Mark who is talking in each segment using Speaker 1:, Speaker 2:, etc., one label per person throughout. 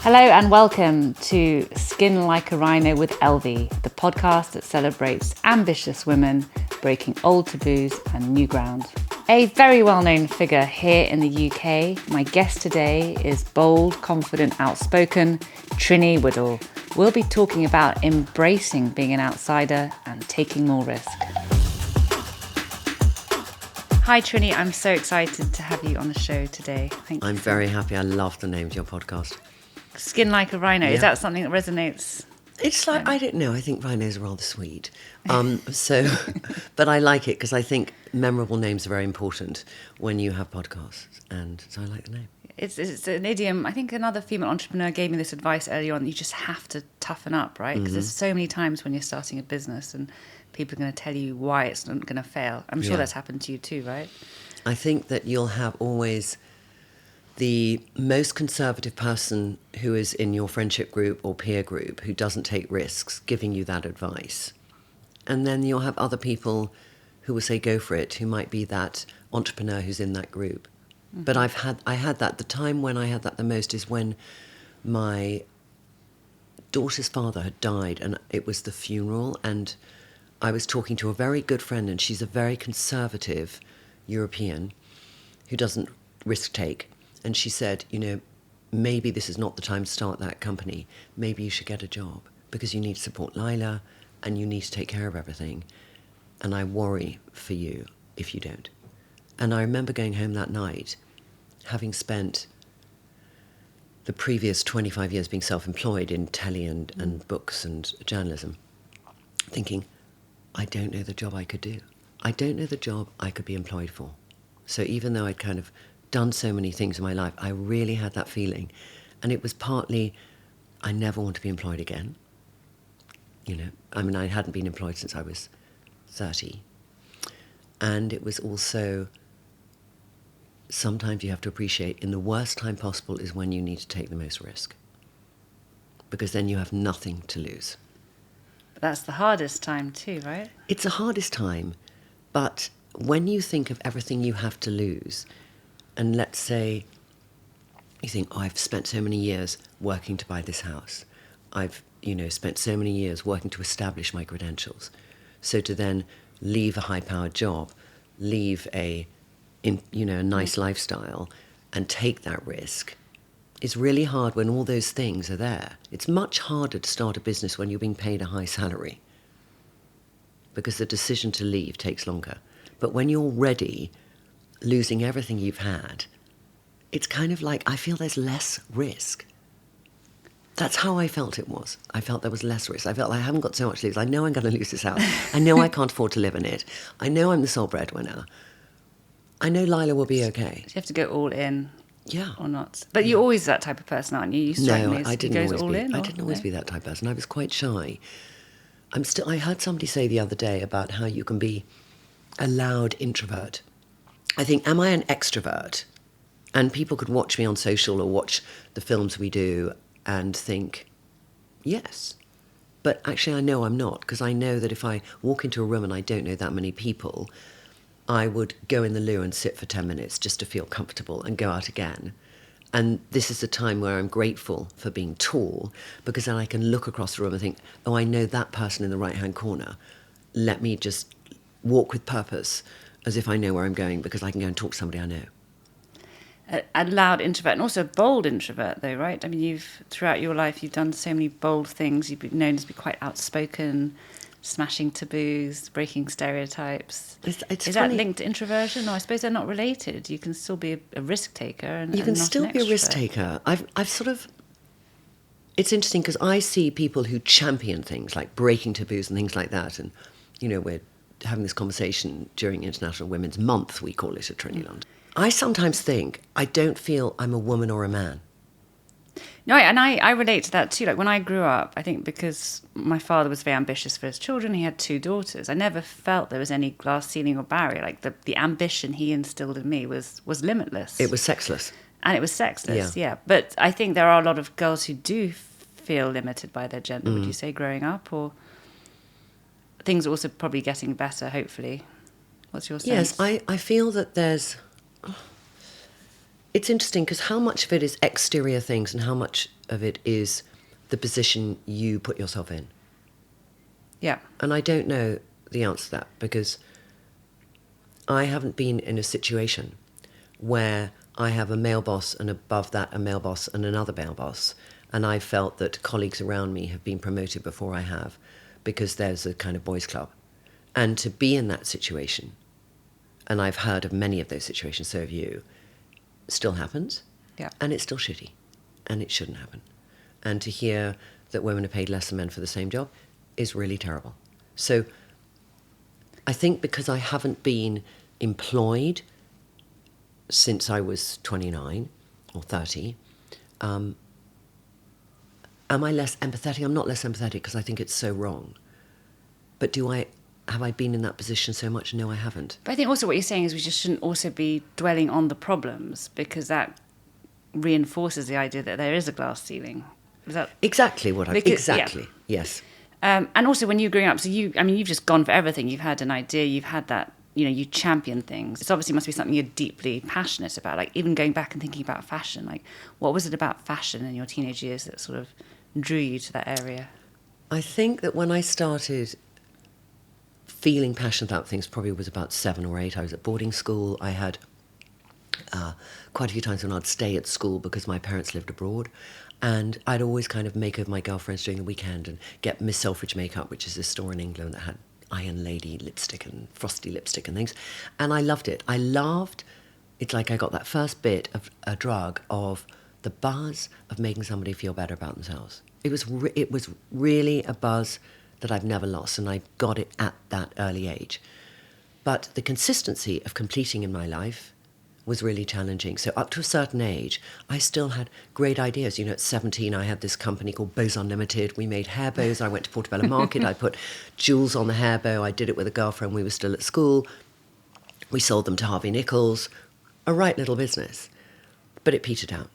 Speaker 1: Hello and welcome to Skin Like a Rhino with Elvie, the podcast that celebrates ambitious women breaking old taboos and new ground. A very well-known figure here in the UK, my guest today is bold, confident, outspoken Trinny Woodall. We'll be talking about embracing being an outsider and taking more risk. Hi Trinny, I'm so excited to have you on the show today. Thank you.
Speaker 2: I'm very happy. I love the name of your podcast.
Speaker 1: Skin Like a Rhino,
Speaker 2: Yeah.
Speaker 1: Is that something that resonates?
Speaker 2: It's like, I don't know, I think rhinos are rather sweet. But I like it because I think memorable names are very important when you have podcasts. And so I like the name.
Speaker 1: It's an idiom. I think another female entrepreneur gave me this advice early on. You just have to toughen up, right? Because there's so many times when you're starting a business and people are going to tell you why it's not going to fail. I'm sure that's happened to you too, right?
Speaker 2: I think that you'll have always the most conservative person who is in your friendship group or peer group who doesn't take risks giving you that advice. And then you'll have other people who will say, go for it, who might be that entrepreneur who's in that group. Mm-hmm. But I had that, the time when I had that the most is when my daughter's father had died and it was the funeral, and I was talking to a very good friend, and she's a very conservative European who doesn't risk take. And she said, maybe this is not the time to start that company. Maybe you should get a job because you need to support Lila and you need to take care of everything. And I worry for you if you don't. And I remember going home that night, having spent the previous 25 years being self-employed in telly and books and journalism, thinking, I don't know the job I could do. I don't know the job I could be employed for. So even though I'd kind of done so many things in my life, I really had that feeling. And it was partly, I never want to be employed again. I hadn't been employed since I was 30. And it was also, sometimes you have to appreciate, in the worst time possible is when you need to take the most risk. Because then you have nothing to lose.
Speaker 1: But that's the hardest time too, right?
Speaker 2: It's the hardest time, but when you think of everything you have to lose, and let's say you think, I've spent so many years working to buy this house. I've, spent so many years working to establish my credentials. So to then leave a high-powered job, leave a nice lifestyle and take that risk is really hard when all those things are there. It's much harder to start a business when you're being paid a high salary because the decision to leave takes longer. But when you're ready, losing everything you've had, it's kind of like, I feel there's less risk. That's how I felt it was. I felt there was less risk. I felt like I haven't got so much to lose. I know I'm going to lose this house. I know I can't afford to live in it. I know I'm the sole breadwinner. I know Lila will be okay.
Speaker 1: So you have to go all in.
Speaker 2: Yeah.
Speaker 1: Or not. But you're always that type of person, aren't you? You strike me as
Speaker 2: I didn't always
Speaker 1: all
Speaker 2: be.
Speaker 1: in,
Speaker 2: I didn't always be that type of person. I was quite shy. I heard somebody say the other day about how you can be a loud introvert. I think, am I an extrovert? And people could watch me on social or watch the films we do and think, yes. But actually I know I'm not, because I know that if I walk into a room and I don't know that many people, I would go in the loo and sit for 10 minutes just to feel comfortable and go out again. And this is a time where I'm grateful for being tall, because then I can look across the room and think, oh, I know that person in the right-hand corner. Let me just walk with purpose as if I know where I'm going, because I can go and talk to somebody I know.
Speaker 1: A loud introvert, and also a bold introvert, though, right? I mean, throughout your life, you've done so many bold things. You've been known to be quite outspoken, smashing taboos, breaking stereotypes.
Speaker 2: It's
Speaker 1: Is
Speaker 2: funny.
Speaker 1: that linked to introversion? Or I suppose they're not related. You can still be a risk taker, and
Speaker 2: you can
Speaker 1: not
Speaker 2: still
Speaker 1: an
Speaker 2: be a risk
Speaker 1: extrovert.
Speaker 2: taker. I've sort of. It's interesting because I see people who champion things like breaking taboos and things like that, and we're having this conversation during International Women's Month, we call it at Trinny London. I sometimes think I don't feel I'm a woman or a man.
Speaker 1: No, and I relate to that too. Like when I grew up, I think because my father was very ambitious for his children, he had 2 daughters. I never felt there was any glass ceiling or barrier. Like the ambition he instilled in me was limitless.
Speaker 2: It was sexless.
Speaker 1: And it was sexless, yeah. But I think there are a lot of girls who do feel limited by their gender, would you say, growing up? Or things are also probably getting better, hopefully. What's your sense?
Speaker 2: Yes, I feel that there's... It's interesting because how much of it is exterior things and how much of it is the position you put yourself in?
Speaker 1: Yeah.
Speaker 2: And I don't know the answer to that because I haven't been in a situation where I have a male boss and above that a male boss and another male boss. And I felt that colleagues around me have been promoted before I have because there's a kind of boys' club. And to be in that situation, and I've heard of many of those situations, so have you, still happens.
Speaker 1: Yeah.
Speaker 2: And it's still shitty. And it shouldn't happen. And to hear that women are paid less than men for the same job is really terrible. So I think because I haven't been employed since I was 29 or 30, am I less empathetic? I'm not less empathetic because I think it's so wrong. But have I been in that position so much? No, I haven't.
Speaker 1: But I think also what you're saying is we just shouldn't also be dwelling on the problems because that reinforces the idea that there is a glass ceiling. Is that
Speaker 2: exactly what I... Exactly,
Speaker 1: yeah.
Speaker 2: Yes.
Speaker 1: And also when you were growing up, so you've just gone for everything. You've had an idea, you've had that, you champion things. It obviously must be something you're deeply passionate about. Like even going back and thinking about fashion, like what was it about fashion in your teenage years that sort of drew you to that area?
Speaker 2: I think that when I started feeling passionate about things probably was about 7 or 8. I was at boarding school. I had quite a few times when I'd stay at school because my parents lived abroad. And I'd always kind of make over my girlfriends during the weekend and get Miss Selfridge makeup, which is a store in England that had Iron Lady lipstick and frosty lipstick and things. And I loved it. It's like I got that first bit of a drug of the buzz of making somebody feel better about themselves. It was really a buzz that I've never lost, and I got it at that early age. But the consistency of completing in my life was really challenging. So up to a certain age, I still had great ideas. At 17, I had this company called Bows Unlimited. We made hair bows. I went to Portobello Market. I put jewels on the hair bow. I did it with a girlfriend. We were still at school. We sold them to Harvey Nichols. A right little business. But it petered out.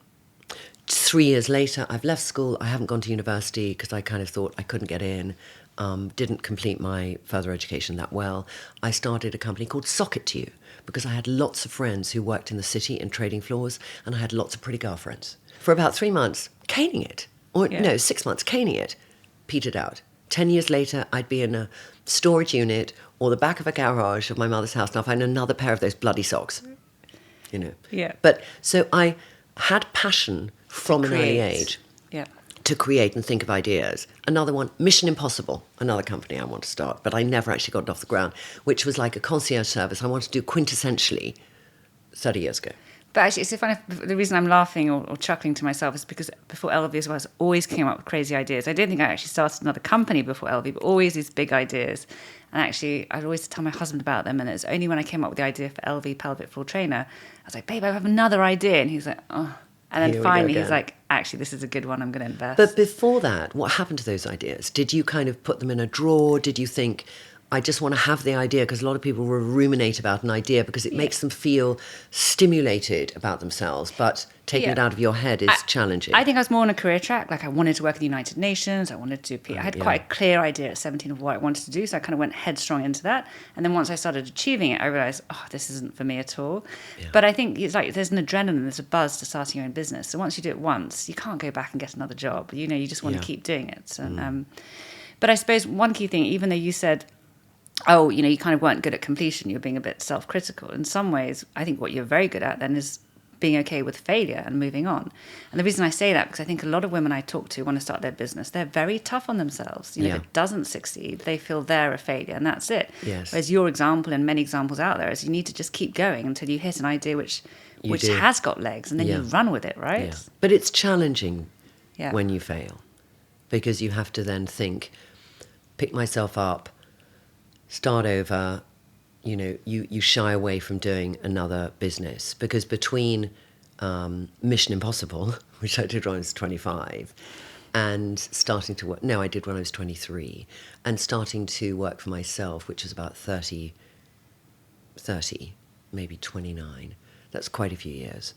Speaker 2: 3 years later, I've left school. I haven't gone to university because I kind of thought I couldn't get in. Didn't complete my further education that well. I started a company called Socket to You because I had lots of friends who worked in the city in trading floors, and I had lots of pretty girlfriends. For about 3 months, caning it. 6 months, caning it. Petered out. 10 years later, I'd be in a storage unit or the back of a garage of my mother's house, and I'll find another pair of those bloody socks.
Speaker 1: Yeah.
Speaker 2: But so I had passion from an early age.
Speaker 1: Yeah.
Speaker 2: To create and think of ideas. Another one, Mission Impossible, another company I want to start, but I never actually got it off the ground, which was like a concierge service I wanted to do quintessentially 30 years ago.
Speaker 1: But actually, it's so funny. The reason I'm laughing or chuckling to myself is because before LV as well, I always came up with crazy ideas. I don't think I actually started another company before LV, but always these big ideas. And actually, I'd always tell my husband about them. And it's only when I came up with the idea for LV Pelvic Floor Trainer, I was like, babe, I have another idea. And he's like, oh. And then finally he's like, actually, this is a good one, I'm going to invest.
Speaker 2: But before that, what happened to those ideas? Did you kind of put them in a drawer? Did you think, I just want to have the idea? Because a lot of people will ruminate about an idea because it makes them feel stimulated about themselves. But taking it out of your head is challenging.
Speaker 1: I think I was more on a career track. Like I wanted to work at the United Nations. I wanted to I had quite a clear idea at 17 of what I wanted to do. So I kind of went headstrong into that. And then once I started achieving it, I realized, this isn't for me at all. Yeah. But I think it's like there's an adrenaline, there's a buzz to starting your own business. So once you do it once, you can't go back and get another job. You just want to keep doing it. And, but I suppose one key thing, even though you said, you kind of weren't good at completion, you're being a bit self-critical. In some ways, I think what you're very good at then is being okay with failure and moving on. And the reason I say that, because I think a lot of women I talk to want to start their business, they're very tough on themselves. If it doesn't succeed, they feel they're a failure and that's it.
Speaker 2: Yes.
Speaker 1: Whereas your example and many examples out there is you need to just keep going until you hit an idea which has got legs and then you run with it, right?
Speaker 2: Yeah. But it's challenging when you fail because you have to then think, pick myself up, start over. You shy away from doing another business because between Mission Impossible, which I did when I was 25, and starting to work, I did when I was 23, and starting to work for myself, which was about 30, maybe 29. That's quite a few years,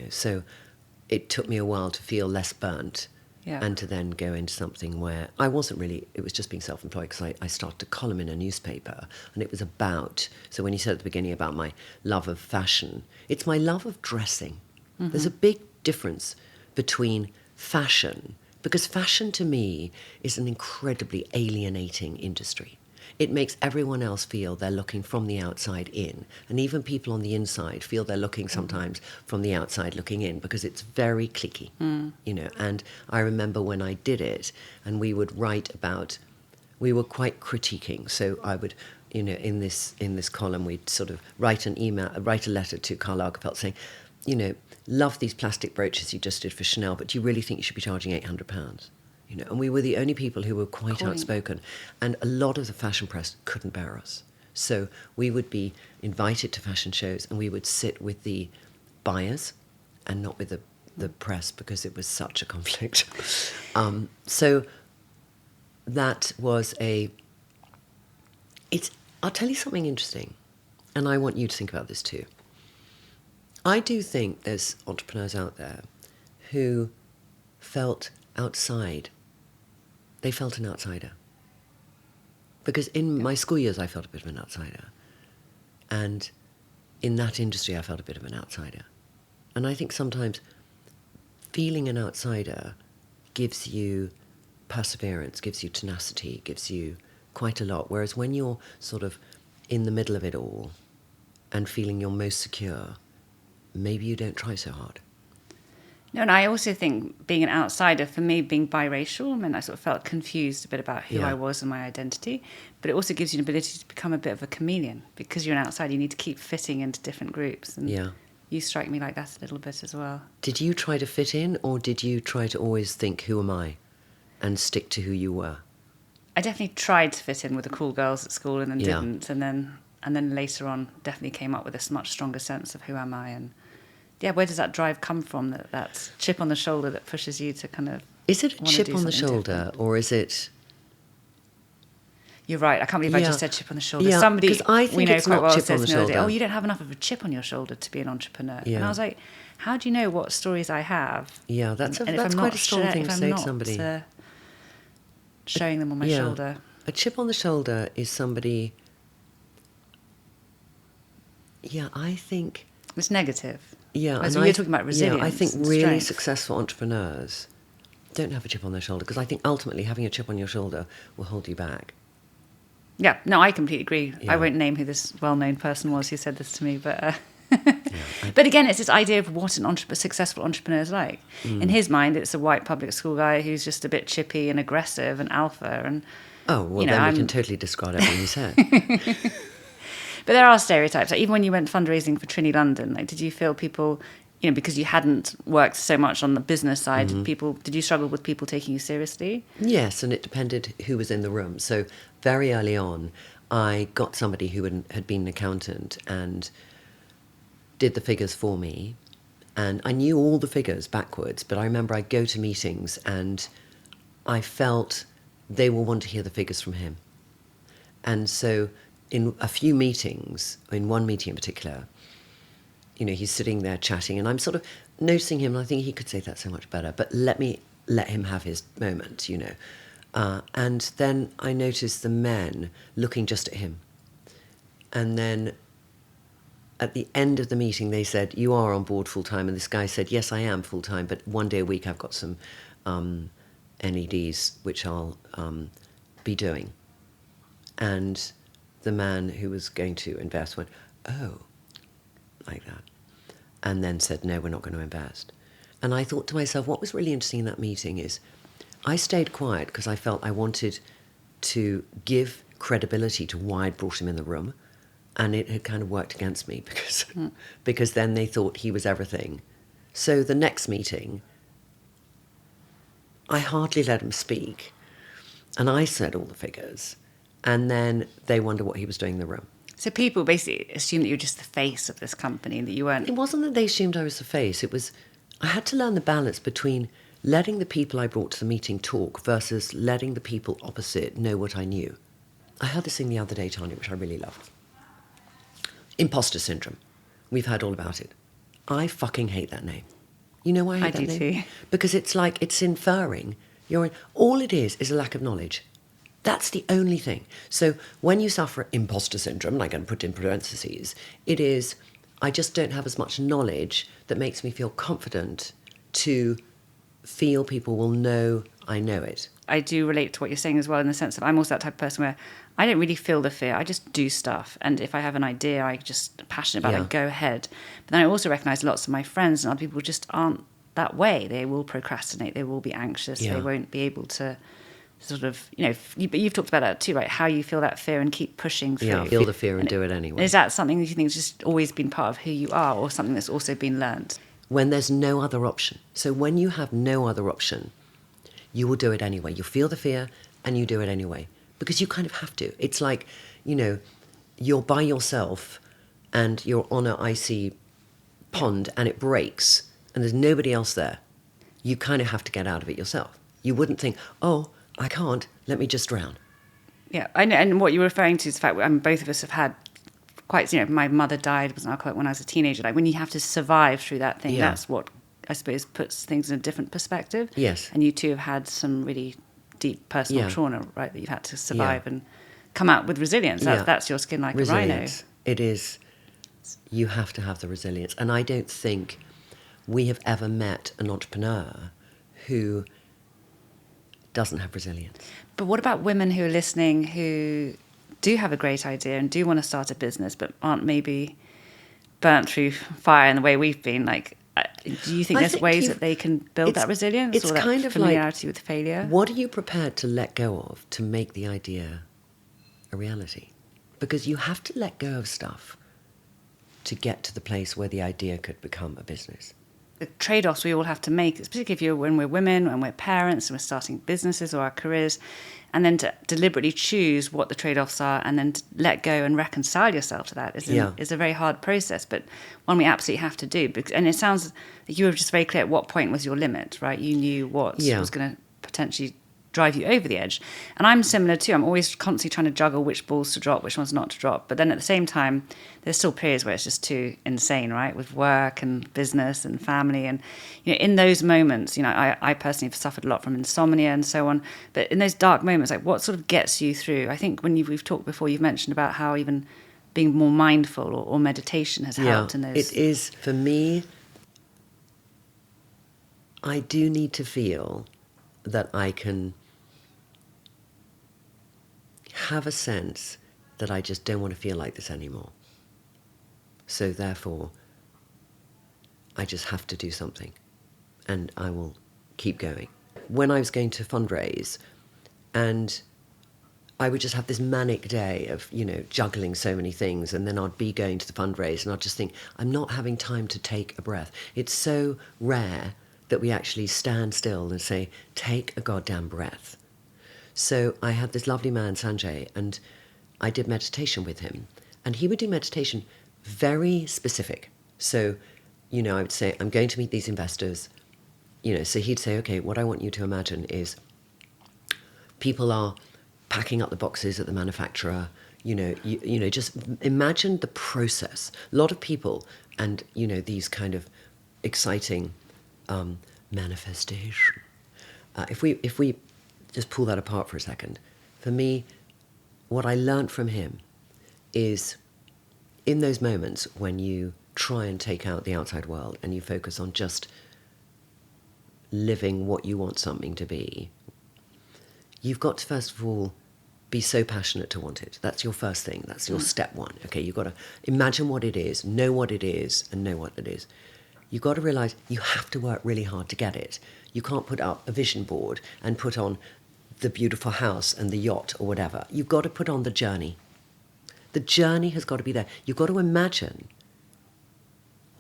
Speaker 2: So it took me a while to feel less burnt. Yeah. And to then go into something where I wasn't really, it was just being self-employed because I started a column in a newspaper and it was about, so when you said at the beginning about my love of fashion, it's my love of dressing. There's a big difference between fashion, because fashion to me is an incredibly alienating industry. It makes everyone else feel they're looking from the outside in. And even people on the inside feel they're looking sometimes from the outside looking in, because it's very cliquey, you know. And I remember when I did it, and we would write about, we were quite critiquing. So I would, you know, in this column, we'd sort of write a letter to Karl Lagerfeld saying, you know, love these plastic brooches you just did for Chanel, but do you really think you should be charging £800? You know, and we were the only people who were quite outspoken, and a lot of the fashion press couldn't bear us. So we would be invited to fashion shows, and we would sit with the buyers and not with the press, because it was such a conflict. So that was I'll tell you something interesting, and I want you to think about this too. I do think there's entrepreneurs out there who felt outside. They felt an outsider. Because in my school years, I felt a bit of an outsider. And in that industry, I felt a bit of an outsider. And I think sometimes feeling an outsider gives you perseverance, gives you tenacity, gives you quite a lot. Whereas when you're sort of in the middle of it all and feeling you're most secure, maybe you don't try so hard.
Speaker 1: No, and I also think being an outsider, for me, being biracial, I mean, I sort of felt confused a bit about who I was and my identity, but it also gives you an ability to become a bit of a chameleon. Because you're an outsider, you need to keep fitting into different groups. And you strike me like that a little bit as well. Did
Speaker 2: you try to fit in, or did you try to always think, who am I, and stick to who you were?
Speaker 1: I definitely tried to fit in with the cool girls at school and then didn't. And then later on, definitely came up with a much stronger sense of who am I. And yeah, where does that drive come from? That chip on the shoulder that pushes you to kind of...
Speaker 2: Is it a chip on the shoulder, different? Or is it...
Speaker 1: You're right. I can't believe I just said chip on the shoulder.
Speaker 2: Yeah,
Speaker 1: somebody
Speaker 2: I think we know quite well says to me,
Speaker 1: oh, you don't have enough of a chip on your shoulder to be an entrepreneur. Yeah. And I was like, how do you know what stories I have?
Speaker 2: Yeah, that's quite a strong thing to say to somebody.
Speaker 1: Showing them on my shoulder.
Speaker 2: A chip on the shoulder is somebody... Yeah, I think...
Speaker 1: It's negative.
Speaker 2: Yeah.
Speaker 1: And you're talking about resilience.
Speaker 2: Yeah, I think really successful entrepreneurs don't have a chip on their shoulder, because I think ultimately having a chip on your shoulder will hold you back.
Speaker 1: Yeah, no, I completely agree. Yeah. I won't name who this well-known person was who said this to me, but... But again, it's this idea of what a successful entrepreneur is like. In his mind, it's a white public school guy who's just a bit chippy and aggressive and alpha. And
Speaker 2: oh, well, then we can totally discard everything you said.
Speaker 1: But there are stereotypes. Like, even when you went fundraising for Trinny London, like, did you feel people, you know, because you hadn't worked so much on the business side, did you struggle with people taking you seriously?
Speaker 2: Yes, and it depended who was in the room. So very early on, I got somebody who had been an accountant and did the figures for me, and I knew all the figures backwards, but I remember I'd go to meetings and I felt they will want to hear the figures from him. And so in a few meetings, in one meeting in particular, you know, he's sitting there chatting and I'm sort of noticing him and I think he could say that so much better, but let him have his moment, you know. And then I noticed the men looking just at him. And then at the end of the meeting, they said, you are on board full-time. And this guy said, yes, I am full-time, but one day a week I've got some NEDs, which I'll be doing. And the man who was going to invest went, oh, like that. And then said, no, we're not going to invest. And I thought to myself, what was really interesting in that meeting is I stayed quiet because I felt I wanted to give credibility to why I'd brought him in the room. And it had kind of worked against me because then they thought he was everything. So the next meeting, I hardly let him speak. And I said all the figures. And then they wonder what he was doing in the room.
Speaker 1: So people basically assumed that you were just the face of this company, that you weren't...
Speaker 2: It wasn't that they assumed I was the face. It was, I had to learn the balance between letting the people I brought to the meeting talk versus letting the people opposite know what I knew. I heard this thing the other day, Tania, which I really loved. Imposter syndrome. We've heard all about it. I fucking hate that name. You know why I hate that name? I do too. Because it's like, it's inferring. All it is a lack of knowledge. That's the only thing. So when you suffer imposter syndrome, and I can put in parentheses, it is, I just don't have as much knowledge that makes me feel confident to feel people will know I know it.
Speaker 1: I do relate to what you're saying as well, in the sense that I'm also that type of person where I don't really feel the fear. I just do stuff. And if I have an idea, I just passionate about it, go ahead. But then I also recognize lots of my friends and other people just aren't that way. They will procrastinate. They will be anxious. They won't be able to sort of, but you've talked about that too, right? How you feel that fear and keep pushing through.
Speaker 2: Yeah, feel the fear and do it anyway.
Speaker 1: Is that something that you think has just always been part of who you are, or something that's also been learned?
Speaker 2: When there's no other option. So when you have no other option, you will do it anyway. You feel the fear and you do it anyway, because you kind of have to. It's like, you're by yourself and you're on an icy pond and it breaks and there's nobody else there. You kind of have to get out of it yourself. You wouldn't think, oh, I can't, let me just drown.
Speaker 1: Yeah, I know. And what you're referring to is the fact that both of us have had quite, my mother died, was an alcoholic when I was a teenager. Like when you have to survive through that thing, that's what I suppose puts things in a different perspective.
Speaker 2: Yes.
Speaker 1: And you two have had some really deep personal trauma, right, that you've had to survive and come out with resilience. That's your skin like
Speaker 2: resilience.
Speaker 1: A rhino.
Speaker 2: It is. You have to have the resilience. And I don't think we have ever met an entrepreneur who doesn't have resilience.
Speaker 1: But what about women who are listening who do have a great idea and do want to start a business but aren't maybe burnt through fire in the way we've been? Like, do you think there's ways that they can build that resilience,
Speaker 2: it's
Speaker 1: or that
Speaker 2: kind of
Speaker 1: familiarity with failure?
Speaker 2: What are you prepared to let go of to make the idea a reality? Because you have to let go of stuff to get to the place where the idea could become a business.
Speaker 1: The trade-offs we all have to make, particularly when we're women, when we're parents, and we're starting businesses or our careers, and then to deliberately choose what the trade-offs are and then to let go and reconcile yourself to that is a very hard process, but one we absolutely have to do. And it sounds like you were just very clear at what point was your limit, right? You knew what was going to potentially drive you over the edge. And I'm similar too. I'm always constantly trying to juggle which balls to drop, which ones not to drop. But then at the same time, there's still periods where it's just too insane, right? With work and business and family. And, in those moments, I personally have suffered a lot from insomnia and so on. But in those dark moments, like what sort of gets you through? I think when we've talked before, you've mentioned about how even being more mindful or meditation has helped in those.
Speaker 2: It is, for me, I do need to feel that I can have a sense that I just don't want to feel like this anymore. So therefore, I just have to do something and I will keep going. When I was going to fundraise, and I would just have this manic day of, juggling so many things, and then I'd be going to the fundraise and I'd just think, I'm not having time to take a breath. It's so rare that we actually stand still and say, take a goddamn breath. So I had this lovely man, Sanjay, and I did meditation with him. And he would do meditation very specific. So, I would say, I'm going to meet these investors. So he'd say, okay, what I want you to imagine is people are packing up the boxes at the manufacturer. Just imagine the process. A lot of people and, these kind of exciting manifestation. If we just pull that apart for a second. For me, what I learned from him is in those moments when you try and take out the outside world and you focus on just living what you want something to be, you've got to first of all be so passionate to want it. That's your first thing. That's your step one. Okay, you've got to imagine what it is, know what it is, and know what it is. You've got to realise you have to work really hard to get it. You can't put up a vision board and put on the beautiful house and the yacht or whatever. You've got to put on the journey. The journey has got to be there. You've got to imagine,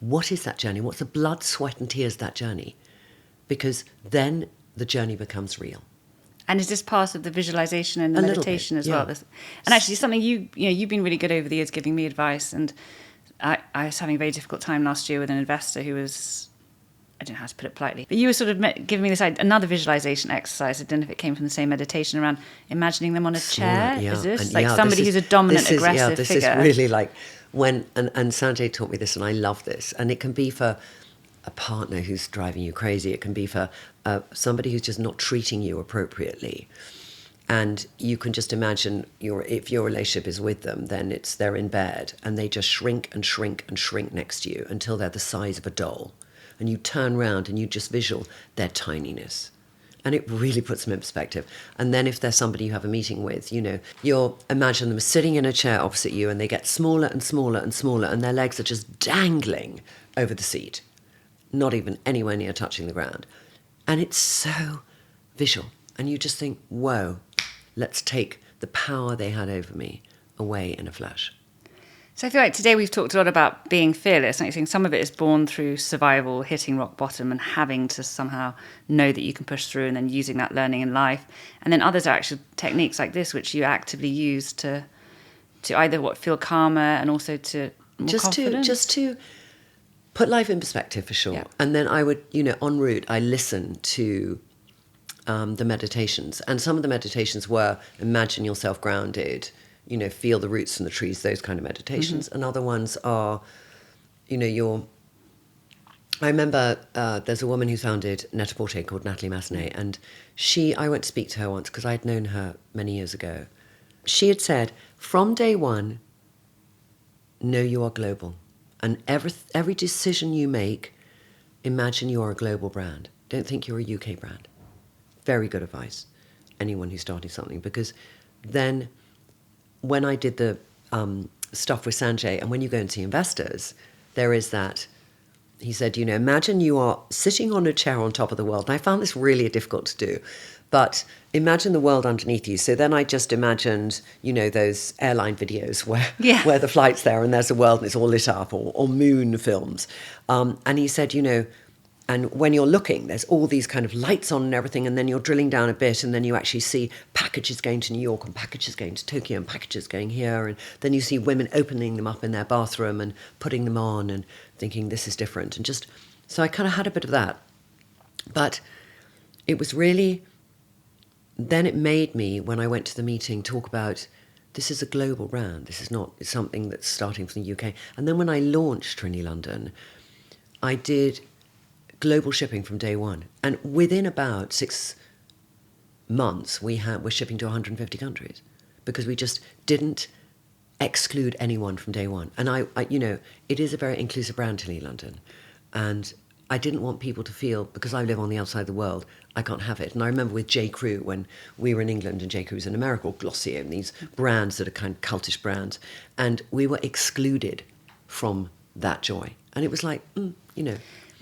Speaker 2: what is that journey? What's the blood, sweat and tears of that journey? Because then the journey becomes real. And
Speaker 1: is this part of the visualization and the meditation as well? And actually something you've been really good over the years giving me advice, and I was having a very difficult time last year with an investor who was, I don't know how to put it politely, but you were sort of giving me this another visualization exercise. I don't know if it came from the same meditation around imagining them on a chair. Is this somebody who's a dominant, aggressive
Speaker 2: this
Speaker 1: figure?
Speaker 2: This is really like when, and Sanjay taught me this, and I love this. And it can be for a partner who's driving you crazy. It can be for somebody who's just not treating you appropriately. And you can just imagine if your relationship is with them, then they're in bed and they just shrink and shrink and shrink next to you until they're the size of a doll. And you turn around and you just visual their tininess. And it really puts them in perspective. And then if there's somebody you have a meeting with, you'll imagine them sitting in a chair opposite you and they get smaller and smaller and smaller and their legs are just dangling over the seat, not even anywhere near touching the ground. And it's so visual. And you just think, whoa, let's take the power they had over me away in a flash.
Speaker 1: So I feel like today we've talked a lot about being fearless. And I think some of it is born through survival, hitting rock bottom and having to somehow know that you can push through and then using that learning in life. And then others are actually techniques like this, which you actively use to either feel calmer and also to more confident.
Speaker 2: Just to put life in perspective, for sure. Yeah. And then I would, en route, I listen to the meditations. And some of the meditations were imagine yourself grounded, feel the roots from the trees, those kind of meditations. Mm-hmm. And other ones are, I remember there's a woman who founded Net-a-Porter called Natalie Massenet, and I went to speak to her once because I'd known her many years ago. She had said, from day one, know you are global. And every decision you make, imagine you are a global brand. Don't think you're a UK brand. Very good advice, anyone who's starting something, because then when I did the stuff with Sanjay, and when you go and see investors, there is that, he said, imagine you are sitting on a chair on top of the world. And I found this really difficult to do, but imagine the world underneath you. So then I just imagined, those airline videos where the flight's there and there's a world and it's all lit up, or moon films. And he said, and when you're looking, there's all these kind of lights on and everything, and then you're drilling down a bit, and then you actually see packages going to New York and packages going to Tokyo and packages going here, and then you see women opening them up in their bathroom and putting them on and thinking this is different. And so I kind of had a bit of that. But it was really, then it made me, when I went to the meeting, talk about this is a global brand. This is not something that's starting from the UK. And then when I launched Trinny London, I did global shipping from day one. And within about 6 months, we're shipping to 150 countries because we just didn't exclude anyone from day one. And I it is a very inclusive brand, Trinny London. And I didn't want people to feel, because I live on the outside of the world, I can't have it. And I remember with J. Crew, when we were in England and J. Crew's in America, or Glossier, and these brands that are kind of cultish brands, and we were excluded from that joy. And it was like,
Speaker 1: Well,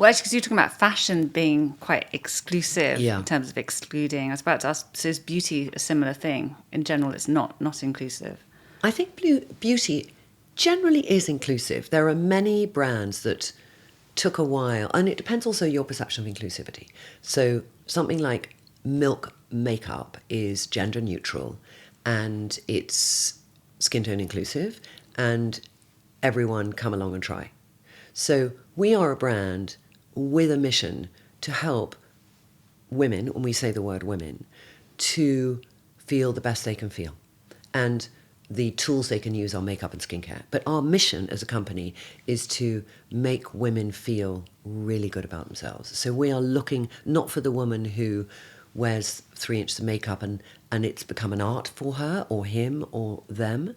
Speaker 1: actually, because you're talking about fashion being quite exclusive in terms of excluding. I was about to ask, so is beauty a similar thing? In general, it's not inclusive.
Speaker 2: I think beauty generally is inclusive. There are many brands that took a while, and it depends also your perception of inclusivity. So something like Milk makeup is gender neutral, and it's skin tone inclusive, and everyone come along and try. So we are a brand with a mission to help women, when we say the word women, to feel the best they can feel. And the tools they can use are makeup and skincare. But our mission as a company is to make women feel really good about themselves. So we are looking not for the woman who wears 3 inches of makeup and it's become an art for her or him or them,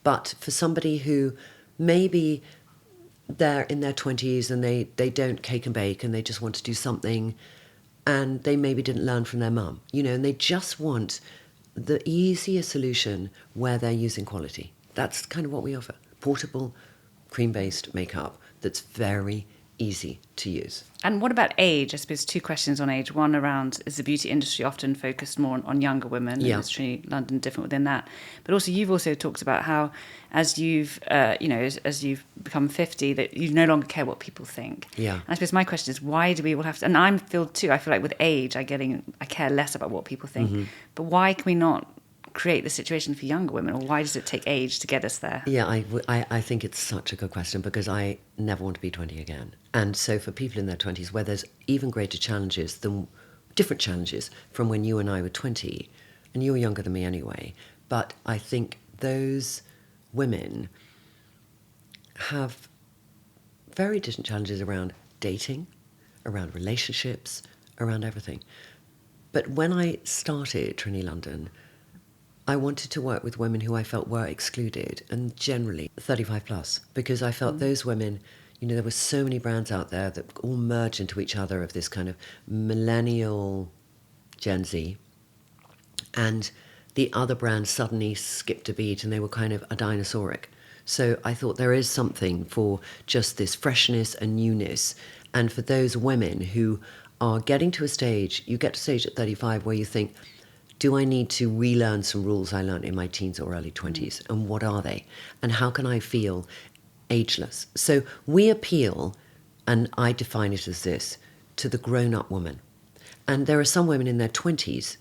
Speaker 2: but for somebody who maybe they're in their 20s and they don't cake and bake and they just want to do something and they maybe didn't learn from their mum, and they just want the easier solution where they're using quality. That's kind of what we offer. Portable, cream-based makeup that's very easy to use.
Speaker 1: And what about age? I suppose 2 questions on age. One around, is the beauty industry often focused more on younger women?
Speaker 2: Yeah.
Speaker 1: And is Trinny London different within that? But also, you've also talked about how, as you've, as you've become 50, that you no longer care what people think.
Speaker 2: Yeah.
Speaker 1: And I suppose my question is, why do we all have to? And I feel like with age, I care less about what people think. Mm-hmm. But why can we not create the situation for younger women, or why does it take age to get us there?
Speaker 2: Yeah, I think it's such a good question, because I never want to be 20 again. And so for people in their 20s, where there's even greater challenges, different challenges from when you and I were 20, and you were younger than me anyway, but I think those women have very different challenges around dating, around relationships, around everything. But when I started Trinny London, I wanted to work with women who I felt were excluded, and generally 35 plus, because I felt those women, there were so many brands out there that all merged into each other of this kind of millennial Gen Z, and the other brands suddenly skipped a beat and they were kind of a dinosauric. So I thought there is something for just this freshness and newness, and for those women who are getting to a stage, you get to a stage at 35 where you think, do I need to relearn some rules I learned in my teens or early 20s? And what are they? And how can I feel ageless? So we appeal, and I define it as this, to the grown-up woman. And there are some women in their 20s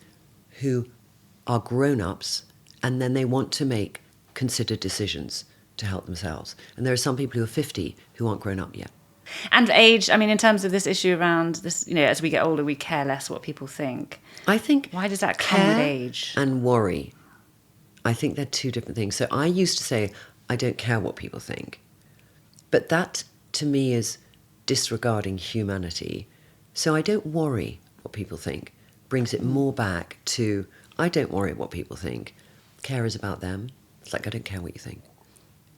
Speaker 2: who are grown-ups, and then they want to make considered decisions to help themselves. And there are some people who are 50 who aren't grown up yet.
Speaker 1: And age, in terms of this issue around this, as we get older, we care less what people think.
Speaker 2: I think...
Speaker 1: Why does that come with age?
Speaker 2: And worry, I think they're two different things. So I used to say, I don't care what people think. But that, to me, is disregarding humanity. So I don't worry what people think. Brings it more back to, I don't worry what people think. Care is about them. It's like, I don't care what you think.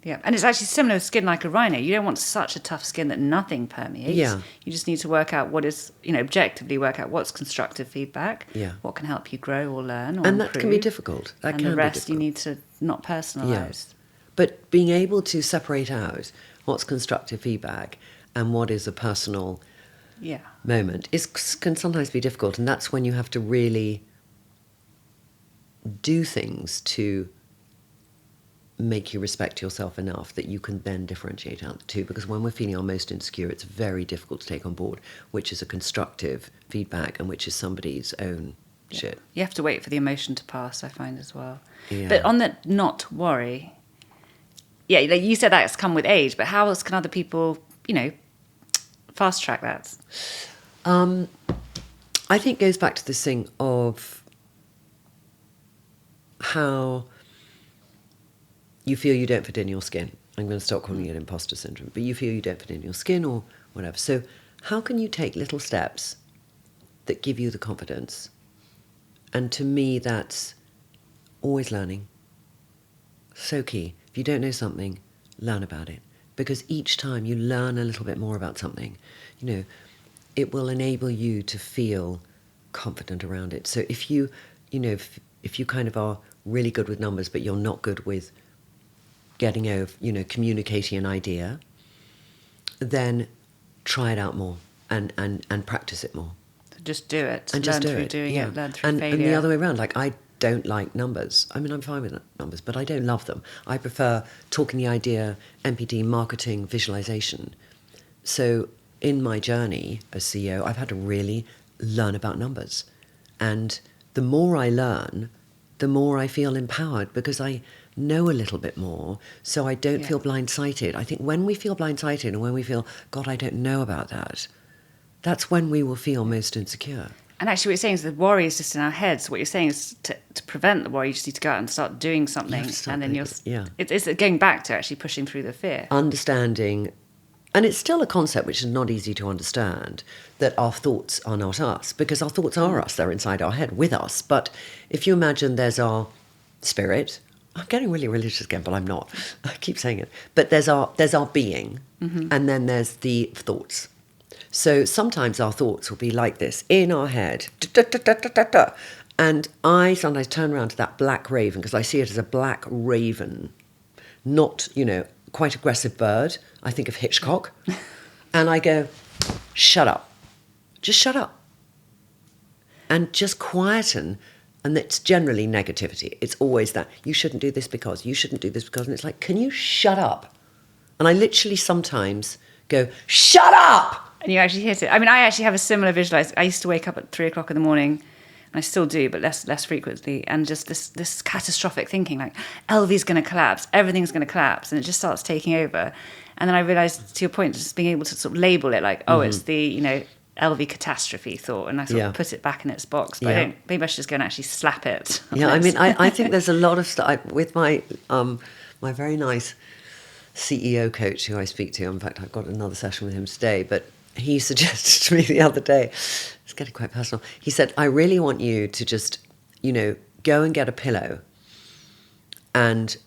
Speaker 1: Yeah, and it's actually similar with skin like a rhino. You don't want such a tough skin that nothing permeates.
Speaker 2: Yeah.
Speaker 1: You just need to work out what is, objectively work out what's constructive feedback, what can help you grow or learn or
Speaker 2: and
Speaker 1: improve.
Speaker 2: That can be difficult.
Speaker 1: And the rest you need to not personalise.
Speaker 2: Yeah. But being able to separate out what's constructive feedback and what is a personal moment can sometimes be difficult. And that's when you have to really do things to make you respect yourself enough that you can then differentiate out the two. Because when we're feeling our most insecure, it's very difficult to take on board which is a constructive feedback and which is somebody's own shit.
Speaker 1: You have to wait for the emotion to pass, I find, as well.
Speaker 2: Yeah.
Speaker 1: But on the not worry, like you said, that's come with age, but how else can other people, fast track that?
Speaker 2: I think it goes back to this thing of how you feel you don't fit in your skin. I'm going to stop calling it imposter syndrome, but you feel you don't fit in your skin or whatever. So how can you take little steps that give you the confidence? And to me, that's always learning. So key. If you don't know something, learn about it. Because each time you learn a little bit more about something, it will enable you to feel confident around it. So if you, if you kind of are really good with numbers, but you're not good with getting over, communicating an idea, then try it out more and practice it more.
Speaker 1: Just do it.
Speaker 2: And
Speaker 1: learn
Speaker 2: just do
Speaker 1: through
Speaker 2: it.
Speaker 1: doing it. Learn through failure.
Speaker 2: And the other way around, like I don't like numbers. I'm fine with numbers, but I don't love them. I prefer talking the idea, MPD, marketing, visualization. So in my journey as CEO, I've had to really learn about numbers. And the more I learn, the more I feel empowered because I know a little bit more, so I don't feel blindsided. I think when we feel blindsided and when we feel, God, I don't know about that, that's when we will feel most insecure.
Speaker 1: And actually what you're saying is the worry is just in our heads. What you're saying is to prevent the worry, you just need to go out and start doing something. And then it's going back to actually pushing through the fear.
Speaker 2: Understanding, and it's still a concept which is not easy to understand, that our thoughts are not us, because our thoughts are us, they're inside our head with us. But if you imagine there's our spirit, I'm getting really religious again, but I'm not. I keep saying it. But there's our being, and then there's the thoughts. So sometimes our thoughts will be like this, in our head, and I sometimes turn around to that black raven, because I see it as a black raven, not, quite aggressive bird. I think of Hitchcock. And I go, shut up. Just shut up. And just quieten. And it's generally negativity. It's always that, you shouldn't do this because, you shouldn't do this because. And it's like, can you shut up? And I literally sometimes go, shut up!
Speaker 1: And you actually hit it. I mean, I actually have a similar visualize. I used to wake up at 3:00 in the morning, and I still do, but less frequently. And just this catastrophic thinking, like, LV's going to collapse, everything's going to collapse. And it just starts taking over. And then I realised, to your point, just being able to sort of label it like, it's the, LV catastrophe thought, and I sort of put it back in its box. But maybe I should just go and actually slap it.
Speaker 2: Yeah, I mean, I think there's a lot of stuff with my my very nice CEO coach who I speak to. In fact, I've got another session with him today. But he suggested to me the other day, getting quite personal. He said, I really want you to just, go and get a pillow and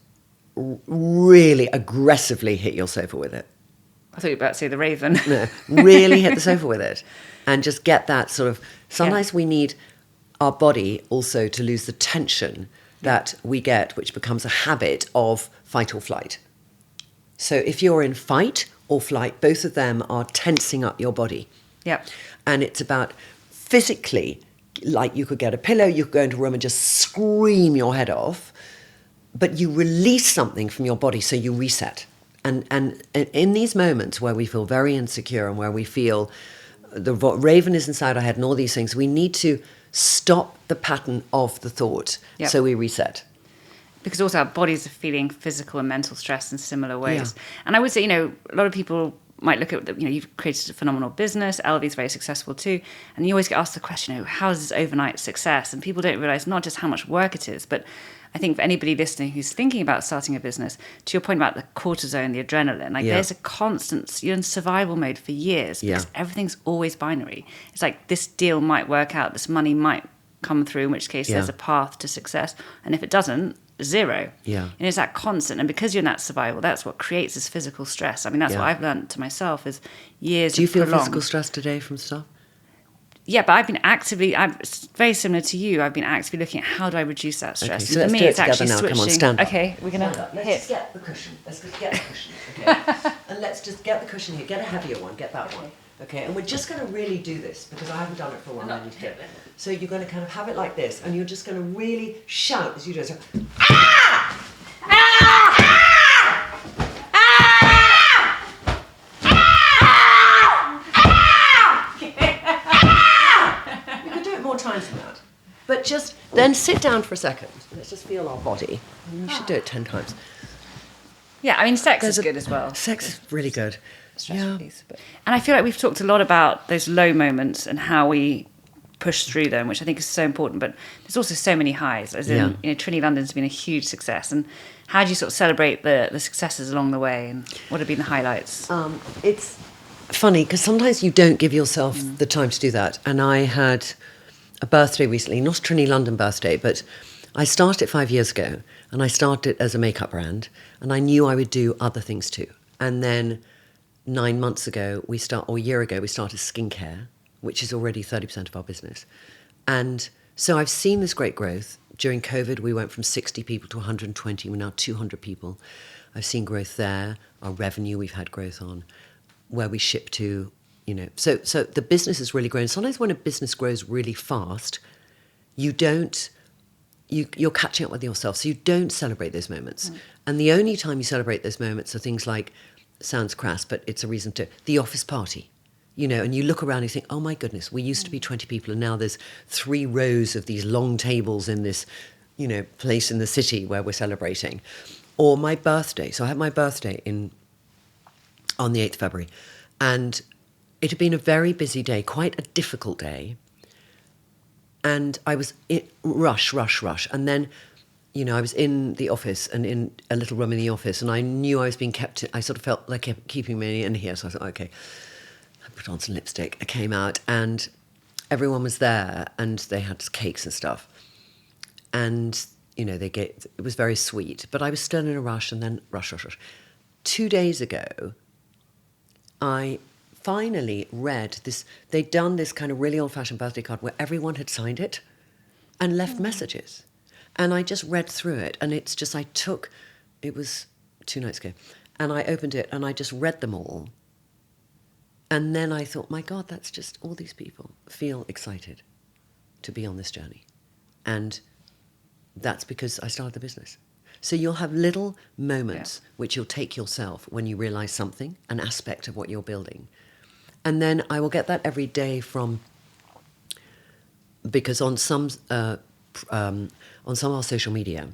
Speaker 2: really aggressively hit your sofa with it.
Speaker 1: I thought you were about to say the raven.
Speaker 2: No, really hit the sofa with it. And just get that sort of... Sometimes we need our body also to lose the tension that we get, which becomes a habit of fight or flight. So if you're in fight or flight, both of them are tensing up your body.
Speaker 1: Yep.
Speaker 2: And it's about physically, like you could get a pillow, you could go into a room and just scream your head off, but you release something from your body, so you reset. And in these moments where we feel very insecure and where we feel the raven is inside our head and all these things, we need to stop the pattern of the thought.
Speaker 1: Yep.
Speaker 2: So we reset.
Speaker 1: Because also our bodies are feeling physical and mental stress in similar ways.
Speaker 2: Yeah.
Speaker 1: And I would say, a lot of people might look at, you've created a phenomenal business, LV's very successful too, and you always get asked the question, how is this overnight success? And people don't realise not just how much work it is, but I think for anybody listening who's thinking about starting a business, to your point about the cortisone, the adrenaline, there's a constant, you're in survival mode for years because everything's always binary. It's like this deal might work out, this money might come through, in which case there's a path to success. And if it doesn't, zero.
Speaker 2: Yeah.
Speaker 1: And it's that constant. And because you're in that survival, that's what creates this physical stress. I mean, that's what I've learned to myself is years of
Speaker 2: Do you feel
Speaker 1: prolonged...
Speaker 2: physical stress today from stuff?
Speaker 1: Yeah, but I've been actively, it's very similar to you, I've been actively looking at how do I reduce that stress.
Speaker 2: Okay, so
Speaker 1: and
Speaker 2: let's
Speaker 1: for
Speaker 2: do
Speaker 1: me,
Speaker 2: it
Speaker 1: it's
Speaker 2: together
Speaker 1: actually
Speaker 2: now.
Speaker 1: switching.
Speaker 2: Come on, stand up.
Speaker 1: Okay, we're going to
Speaker 2: Let's
Speaker 1: hit.
Speaker 2: just get the cushion. Let's just get the cushion, okay? And let's just get the cushion here. Get a heavier one. Get that one. Okay, and we're just going to really do this because I haven't done it for a while. I need to get it. So you're going to kind of have it like this, and you're just going to really shout as you do it. So, ah! More times than that. But just then sit down for a second. Let's just feel our body. You should do it 10 times.
Speaker 1: Yeah, I mean, sex is good as well.
Speaker 2: Sex is really good.
Speaker 1: Stress release. And I feel like we've talked a lot about those low moments and how we push through them, which I think is so important. But there's also so many highs. As in, Trinny London's been a huge success. And how do you sort of celebrate the successes along the way? And what have been the highlights?
Speaker 2: It's funny because sometimes you don't give yourself the time to do that. And I had a birthday recently, not a Trinny London birthday, but I started it 5 years ago, and I started as a makeup brand, and I knew I would do other things too. And then 9 months ago, or a year ago, we started skincare, which is already 30% of our business. And so I've seen this great growth. During COVID, we went from 60 people to 120. We're now 200 people. I've seen growth there. Our revenue, we've had growth on. Where we ship to, So the business has really grown. Sometimes when a business grows really fast, you're catching up with yourself. So you don't celebrate those moments. And the only time you celebrate those moments are things like, sounds crass, but it's a reason to, the office party. And you look around and you think, oh my goodness, we used to be 20 people and now there's 3 rows of these long tables in this, place in the city where we're celebrating. Or my birthday. So I had my birthday on the 8th of February. And it had been a very busy day, quite a difficult day. And I was rush. And then, I was in the office and in a little room in the office, and I knew I was being kept, I sort of felt like keeping me in here. So I thought, okay, I put on some lipstick. I came out and everyone was there and they had cakes and stuff. And, it was very sweet, but I was still in a rush and then rush. 2 days ago, I finally read this. They'd done this kind of really old-fashioned birthday card where everyone had signed it and left messages. And I just read through it, and it's just, it was 2 nights ago, and I opened it and I just read them all. And then I thought, my God, that's just, all these people feel excited to be on this journey. And that's because I started the business. So you'll have little moments which you'll take yourself when you realise something, an aspect of what you're building. And then I will get that every day because on some of our social media,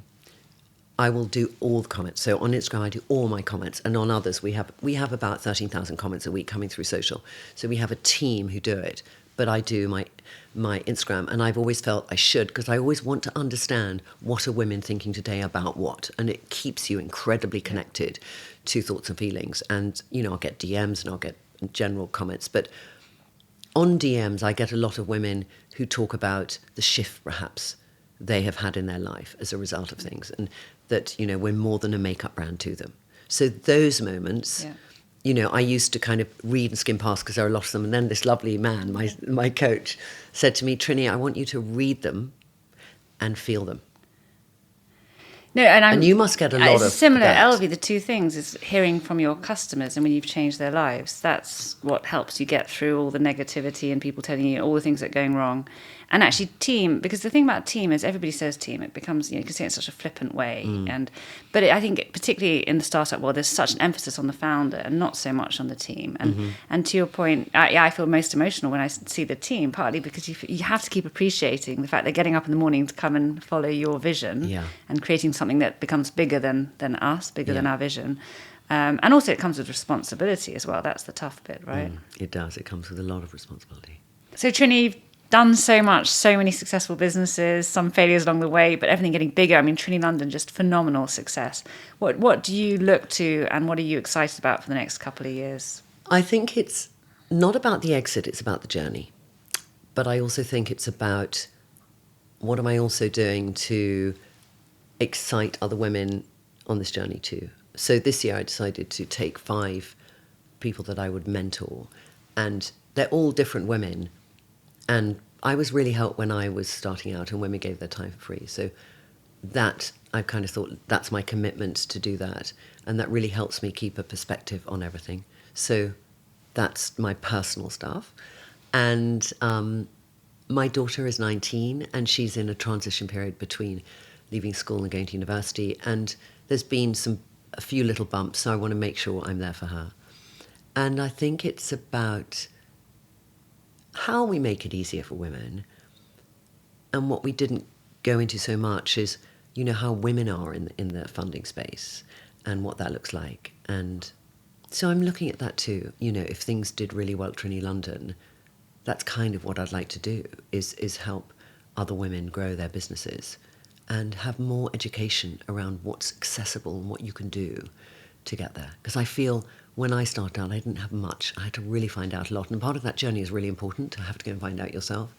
Speaker 2: I will do all the comments. So on Instagram, I do all my comments. And on others, we have about 13,000 comments a week coming through social. So we have a team who do it. But I do my Instagram, and I've always felt I should, because I always want to understand what are women thinking today about what, and it keeps you incredibly connected to thoughts and feelings. And, I'll get DMs and I'll get general comments, but on DMs, I get a lot of women who talk about the shift, perhaps, they have had in their life as a result of things. And that, we're more than a makeup brand to them. So those moments, I used to kind of read and skim past because there are a lot of them. And then this lovely man, my coach, said to me, Trinny, I want you to read them and feel them.
Speaker 1: No,
Speaker 2: and you must get a lot of
Speaker 1: similar,
Speaker 2: that.
Speaker 1: Elvie, the two things is hearing from your customers, and when you've changed their lives, that's what helps you get through all the negativity and people telling you all the things that are going wrong. And actually team, because the thing about team is everybody says team, it becomes, you can say it in such a flippant way. But I think particularly in the startup world, there's such an emphasis on the founder and not so much on the team. And to your point, I feel most emotional when I see the team, partly because you have to keep appreciating the fact they're getting up in the morning to come and follow your vision and creating something that becomes bigger than us, bigger than our vision. And also it comes with responsibility as well. That's the tough bit, right?
Speaker 2: It does. It comes with a lot of responsibility.
Speaker 1: So Trinny, you've done so much, so many successful businesses, some failures along the way, but everything getting bigger. I mean, Trinny London, just phenomenal success. What do you look to and what are you excited about for the next couple of years?
Speaker 2: I think it's not about the exit, it's about the journey. But I also think it's about what am I also doing to excite other women on this journey too. So this year I decided to take 5 people that I would mentor, and they're all different women. And I was really helped when I was starting out and women gave their time for free. So that, I kind of thought, that's my commitment to do that. And that really helps me keep a perspective on everything. So that's my personal stuff. And my daughter is 19 and she's in a transition period between leaving school and going to university. And there's been a few little bumps, so I want to make sure I'm there for her. And I think it's about how we make it easier for women. And what we didn't go into so much is, how women are in the funding space and what that looks like. And so I'm looking at that too. If things did really well at Trinny London, that's kind of what I'd like to do, is help other women grow their businesses and have more education around what's accessible and what you can do to get there. Because I feel when I started out, I didn't have much. I had to really find out a lot. And part of that journey is really important to have to go and find out yourself.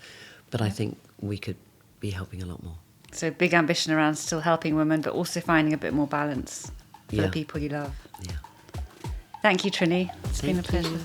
Speaker 2: But I think we could be helping a lot more.
Speaker 1: So big ambition around still helping women, but also finding a bit more balance for the people you love.
Speaker 2: Yeah.
Speaker 1: Thank you, Trinny. It's been a pleasure.